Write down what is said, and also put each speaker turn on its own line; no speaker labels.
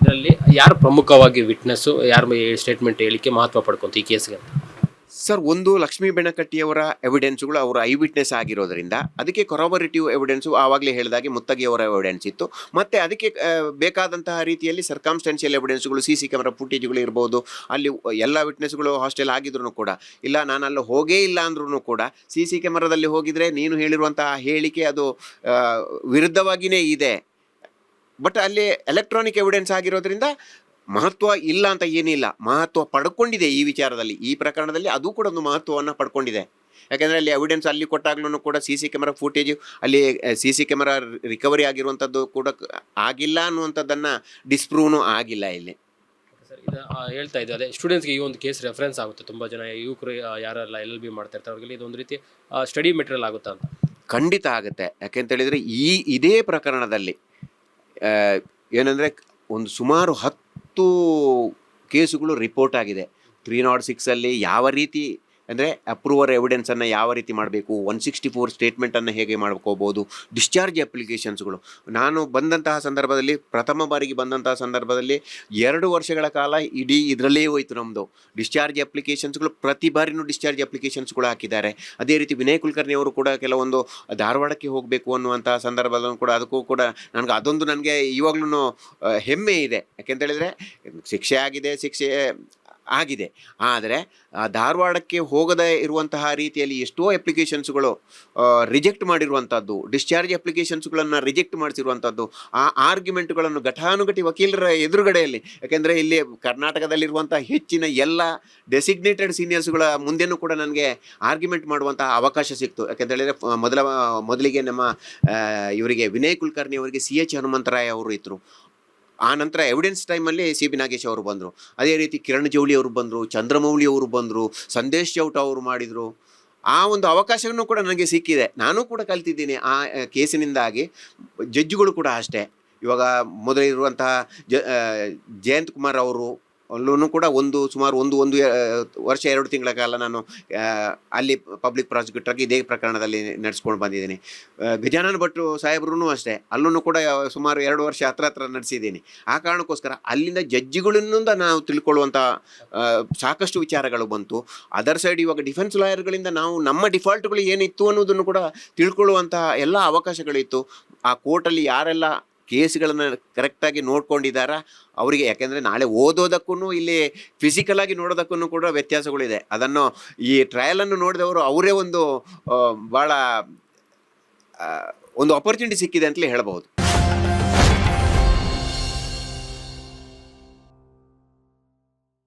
ಇದರಲ್ಲಿ ಯಾರು ಪ್ರಮುಖವಾಗಿ ವಿಟ್ನೆಸ್ಸು ಯಾರು ಸ್ಟೇಟ್ಮೆಂಟ್ ಹೇಳಿಕೆ ಮಹತ್ವ ಪಡ್ಕೊಂತ ಈ ಕೇಸ್ಗೆ?
ಸರ್, ಒಂದು ಲಕ್ಷ್ಮೀ ಬೆನಕಟ್ಟಿಯವರ ಎವಿಡೆನ್ಸ್ಗಳು ಅವರ ಐ ವಿಟ್ನೆಸ್ ಆಗಿರೋದ್ರಿಂದ ಅದಕ್ಕೆ ಕೊರಾಬರೇಟಿವ್ ಎವಿಡೆನ್ಸು ಆವಾಗಲೇ ಹೇಳಿದಾಗೆ ಮುತ್ತಗಿಯವರ ಎವಿಡೆನ್ಸ್ ಇತ್ತು. ಮತ್ತು ಅದಕ್ಕೆ ಬೇಕಾದಂತಹ ರೀತಿಯಲ್ಲಿ ಸರ್ಕಮ್ಸ್ಟೆನ್ಷಿಯಲ್ ಎವಿಡೆನ್ಸ್ಗಳು, ಸಿ ಕ್ಯಾಮ್ರಾ ಫುಟೇಜ್ಗಳು ಇರ್ಬೋದು. ಅಲ್ಲಿ ಎಲ್ಲ ವಿಟ್ನೆಸ್ಗಳು ಹಾಸ್ಟೆಲ್ ಆಗಿದ್ರು ಕೂಡ, ಇಲ್ಲ ನಾನು ಅಲ್ಲಿ ಹೋಗೇ ಇಲ್ಲ ಅಂದ್ರೂ ಕೂಡ ಸಿ ಕ್ಯಾಮ್ರಾದಲ್ಲಿ ಹೋಗಿದರೆ ನೀನು ಹೇಳಿರುವಂತಹ ಹೇಳಿಕೆ ಅದು ವಿರುದ್ಧವಾಗಿಯೇ ಇದೆ. ಬಟ್ ಅಲ್ಲಿ ಎಲೆಕ್ಟ್ರಾನಿಕ್ ಎವಿಡೆನ್ಸ್ ಆಗಿರೋದ್ರಿಂದ ಮಹತ್ವ ಇಲ್ಲ ಅಂತ ಏನಿಲ್ಲ, ಮಹತ್ವ ಪಡ್ಕೊಂಡಿದೆ ಈ ವಿಚಾರದಲ್ಲಿ. ಈ ಪ್ರಕರಣದಲ್ಲಿ ಅದು ಕೂಡ ಒಂದು ಮಹತ್ವವನ್ನು ಪಡ್ಕೊಂಡಿದೆ. ಯಾಕೆಂದರೆ ಅಲ್ಲಿ ಎವಿಡೆನ್ಸ್ ಅಲ್ಲಿ ಕೊಟ್ಟಾಗ್ಲೂ ಕೂಡ ಸಿ ಕ್ಯಾಮ್ರಾ ಫುಟೇಜು, ಅಲ್ಲಿ ಸಿ ಕ್ಯಾಮ್ರಾ ರಿಕವರಿ ಆಗಿರುವಂಥದ್ದು ಕೂಡ ಆಗಿಲ್ಲ ಅನ್ನುವಂಥದ್ದನ್ನು ಡಿಸ್ಪ್ರೂವ್ನು ಆಗಿಲ್ಲ ಇಲ್ಲಿ.
ಸರ್, ಇದು ಹೇಳ್ತಾ ಇದ್ದೆ, ಅದೇ ಸ್ಟೂಡೆಂಟ್ಸ್ಗೆ ಈ ಒಂದು ಕೇಸ್ ರೆಫರೆನ್ಸ್ ಆಗುತ್ತೆ. ತುಂಬ ಜನ ಯುವಕರು ಯಾರೆಲ್ಲ LLB ಮಾಡ್ತಾ ಇರ್ತಾರೆ ಅವ್ರಿಗೆ ಇದೊಂದು ರೀತಿ ಸ್ಟಡಿ ಮೆಟೀರಿಯಲ್ ಆಗುತ್ತಾ ಅಂತ?
ಖಂಡಿತ ಆಗುತ್ತೆ. ಯಾಕೆಂತೇಳಿದರೆ ಇದೇ ಪ್ರಕರಣದಲ್ಲಿ ಏನಂದರೆ ಒಂದು ಸುಮಾರು 10 ಕೇಸುಗಳು ರಿಪೋರ್ಟ್ ಆಗಿದೆ. 306 ಯಾವ ರೀತಿ ಅಂದರೆ ಅಪ್ರೂವರ್ ಎವಿಡೆನ್ಸನ್ನು ಯಾವ ರೀತಿ ಮಾಡಬೇಕು, 164 ಸ್ಟೇಟ್ಮೆಂಟನ್ನು ಹೇಗೆ ಮಾಡ್ಕೋಬೋದು, ಡಿಸ್ಚಾರ್ಜ್ ಅಪ್ಲಿಕೇಶನ್ಸ್ಗಳು. ನಾನು ಬಂದಂತಹ ಸಂದರ್ಭದಲ್ಲಿ, ಪ್ರಥಮ ಬಾರಿಗೆ ಬಂದಂತಹ ಸಂದರ್ಭದಲ್ಲಿ 2 ವರ್ಷಗಳ ಕಾಲ ಇಡೀ ಇದರಲ್ಲೇ ಹೋಯಿತು ನಮ್ಮದು. ಡಿಸ್ಚಾರ್ಜ್ ಅಪ್ಲಿಕೇಶನ್ಸ್ಗಳು ಪ್ರತಿ ಬಾರಿನೂ ಡಿಸ್ಚಾರ್ಜ್ ಅಪ್ಲಿಕೇಶನ್ಸ್ಗಳು ಹಾಕಿದ್ದಾರೆ. ಅದೇ ರೀತಿ ವಿನಯ್ ಕುಲಕರ್ಣಿ ಅವರು ಕೂಡ ಕೆಲವೊಂದು ಧಾರವಾಡಕ್ಕೆ ಹೋಗಬೇಕು ಅನ್ನುವಂತಹ ಸಂದರ್ಭದಲ್ಲೂ ಕೂಡ ಅದಕ್ಕೂ ಕೂಡ ನನಗೆ ಇವಾಗ್ಲೂ ಹೆಮ್ಮೆ ಇದೆ. ಯಾಕೆಂತೇಳಿದರೆ ಶಿಕ್ಷೆ ಆಗಿದೆ. ಆದರೆ ಧಾರವಾಡಕ್ಕೆ ಹೋಗದೇ ಇರುವಂತಹ ರೀತಿಯಲ್ಲಿ ಎಷ್ಟೋ ಅಪ್ಲಿಕೇಶನ್ಸ್ಗಳು ರಿಜೆಕ್ಟ್ ಮಾಡಿರುವಂಥದ್ದು, ಡಿಸ್ಚಾರ್ಜ್ ಅಪ್ಲಿಕೇಶನ್ಸ್ಗಳನ್ನು ರಿಜೆಕ್ಟ್ ಮಾಡಿಸಿರುವಂಥದ್ದು, ಆ ಆರ್ಗ್ಯುಮೆಂಟ್ಗಳನ್ನು ಘಟಾನುಘಟಿ ವಕೀಲರ ಎದುರುಗಡೆಯಲ್ಲಿ. ಯಾಕೆಂದರೆ ಇಲ್ಲಿ ಕರ್ನಾಟಕದಲ್ಲಿರುವಂಥ ಹೆಚ್ಚಿನ ಎಲ್ಲ ಡೆಸಿಗ್ನೇಟೆಡ್ ಸೀನಿಯರ್ಸ್ಗಳ ಮುಂದೆನೂ ಕೂಡ ನನಗೆ ಆರ್ಗ್ಯುಮೆಂಟ್ ಮಾಡುವಂತಹ ಅವಕಾಶ ಸಿಕ್ತು. ಯಾಕೆಂತೇಳಿದರೆ ಮೊದಲಿಗೆ ನಮ್ಮ ಇವರಿಗೆ ವಿನಯ್ ಕುಲಕರ್ಣಿ ಅವರಿಗೆ CH ಹನುಮಂತರಾಯ ಅವರು ಇದ್ದರು. ಆ ನಂತರ ಎವಿಡೆನ್ಸ್ ಟೈಮಲ್ಲಿ CB ನಾಗೇಶ್ ಅವರು ಬಂದರು. ಅದೇ ರೀತಿ ಕಿರಣ್ ಜೌಳಿ ಅವರು ಬಂದರು, ಚಂದ್ರಮೌಳಿ ಅವರು ಬಂದರು, ಸಂದೇಶ್ ಚೌಟ ಅವರು ಮಾಡಿದರು. ಆ ಒಂದು ಅವಕಾಶವನ್ನು ಕೂಡ ನನಗೆ ಸಿಕ್ಕಿದೆ. ನಾನು ಕೂಡ ಕಲ್ತಿದ್ದೀನಿ ಆ ಕೇಸಿನಿಂದಾಗಿ. ಜಡ್ಜ್ಗಳು ಕೂಡ ಅಷ್ಟೇ. ಇವಾಗ ಮೊದಲಿರುವಂತಹ ಜಯಂತ್ ಕುಮಾರ್ ಅವರು ಅಲ್ಲೂ ಕೂಡ ಸುಮಾರು ಒಂದು ವರ್ಷ 2 ತಿಂಗಳ ಕಾಲ ನಾನು ಅಲ್ಲಿ ಪಬ್ಲಿಕ್ ಪ್ರಾಸಿಕ್ಯೂಟರ್ಗೆ ಇದೇ ಪ್ರಕರಣದಲ್ಲಿ ನಡೆಸ್ಕೊಂಡು ಬಂದಿದ್ದೀನಿ. ಗಜಾನನ ಭಟ್ ಸಾಹೇಬ್ರೂ ಅಷ್ಟೇ, ಅಲ್ಲೂ ಕೂಡ ಸುಮಾರು 2 ವರ್ಷ ಹತ್ರ ನಡೆಸಿದ್ದೀನಿ. ಆ ಕಾರಣಕ್ಕೋಸ್ಕರ ಅಲ್ಲಿಂದ ಜಡ್ಜಿಗಳಿಂದ ನಾವು ತಿಳ್ಕೊಳ್ಳುವಂಥ ಸಾಕಷ್ಟು ವಿಚಾರಗಳು ಬಂತು. ಅದರ್ ಸೈಡ್ ಇವಾಗ ಡಿಫೆನ್ಸ್ ಲಾಯರ್ಗಳಿಂದ ನಾವು ನಮ್ಮ ಡಿಫಾಲ್ಟ್ಗಳು ಏನಿತ್ತು ಅನ್ನೋದನ್ನು ಕೂಡ ತಿಳ್ಕೊಳ್ಳುವಂತಹ ಎಲ್ಲ ಅವಕಾಶಗಳಿತ್ತು. ಆ ಕೋರ್ಟಲ್ಲಿ ಯಾರೆಲ್ಲ ಕೇಸ್ಗಳನ್ನು ಕರೆಕ್ಟಾಗಿ ನೋಡ್ಕೊಂಡಿದ್ದಾರ ಅವರಿಗೆ. ಯಾಕೆಂದರೆ ನಾಳೆ ಓದೋದಕ್ಕೂ ಇಲ್ಲಿ ಫಿಸಿಕಲಾಗಿ ನೋಡೋದಕ್ಕೂ ಕೂಡ ವ್ಯತ್ಯಾಸಗಳಿದೆ. ಅದನ್ನು ಈ ಟ್ರಯಲನ್ನು ನೋಡಿದವರು ಅವರೇ ಭಾಳ ಒಂದು ಅಪರ್ಚುನಿಟಿ ಸಿಕ್ಕಿದೆ ಅಂತಲೇ ಹೇಳ್ಬೋದು.